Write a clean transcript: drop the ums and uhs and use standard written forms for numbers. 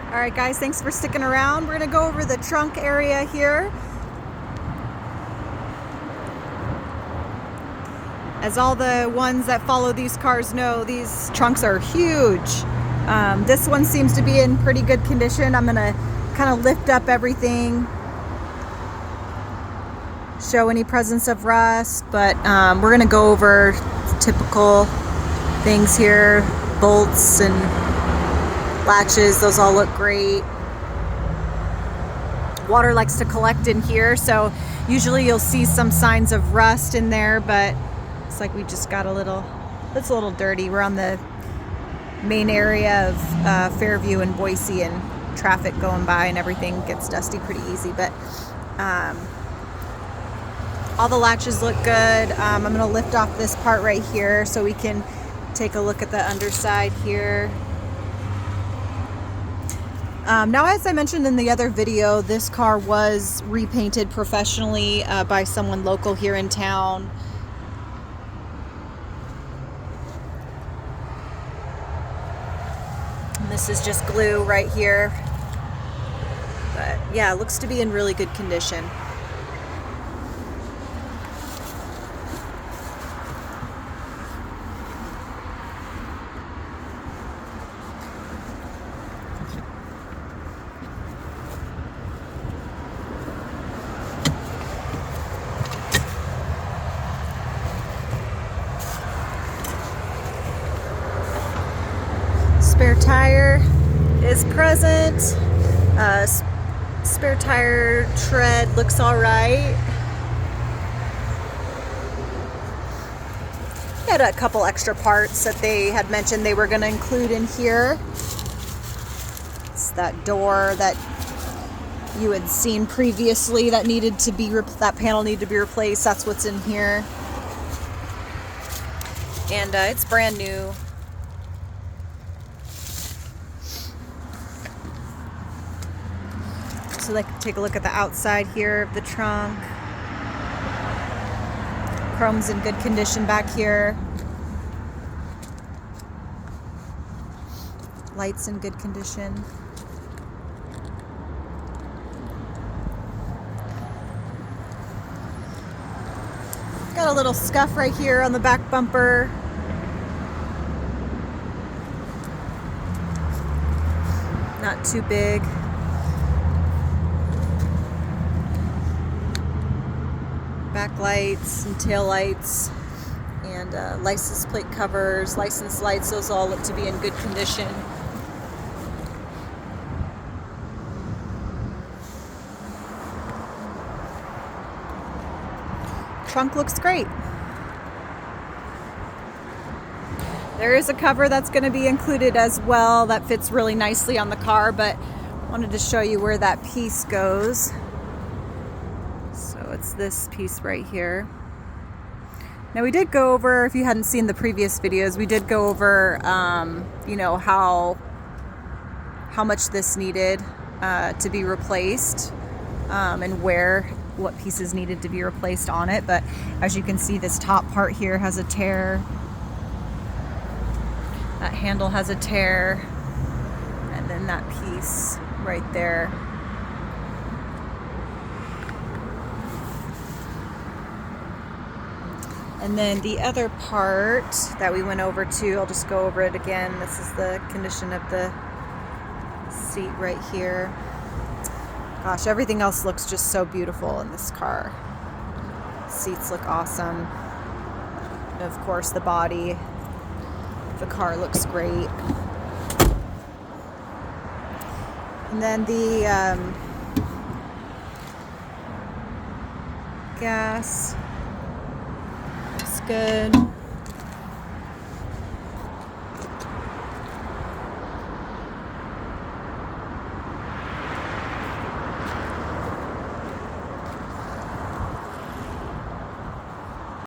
All right, guys, thanks for sticking around. We're gonna go over the trunk area here. As all the ones that follow these cars know, these trunks are huge. This one seems to be in pretty good condition. I'm gonna kind of lift up everything, show any presence of rust, but we're gonna go over typical things here. Bolts and latches, those all look great. Water likes to collect in here, so usually you'll see some signs of rust in there, but it's like we just got it's a little dirty. We're on the main area of Fairview and Boise, and traffic going by and everything gets dusty pretty easy, but all the latches look good. I'm going to lift off this part right here so we can take a look at the underside here. Now, as I mentioned in the other video, this car was repainted professionally by someone local here in town. And this is just glue right here. But yeah, it looks to be in really good condition. Spare tire is present. Spare tire tread looks all right. Had a couple extra parts that they had mentioned they were going to include in here. It's that door that you had seen previously that needed to be that panel needed to be replaced. That's what's in here, and it's brand new. So let's take a look at the outside here of the trunk. Chrome's in good condition back here. Lights in good condition. Got a little scuff right here on the back bumper. Not too big. Back lights and tail lights and license plate covers, license lights, those all look to be in good condition. Trunk looks great. There is a cover that's going to be included as well that fits really nicely on the car, but I wanted to show you where that piece goes. So it's this piece right here. Now we did go over, if you hadn't seen the previous videos, we did go over, you know, how much this needed to be replaced and what pieces needed to be replaced on it. But as you can see, this top part here has a tear. That handle has a tear. And then that piece right there. And then the other part that we went over to, I'll just go over it again. This is the condition of the seat right here. Gosh, everything else looks just so beautiful in this car. Seats look awesome. And of course, the body of the car looks great. And then the gas. Good.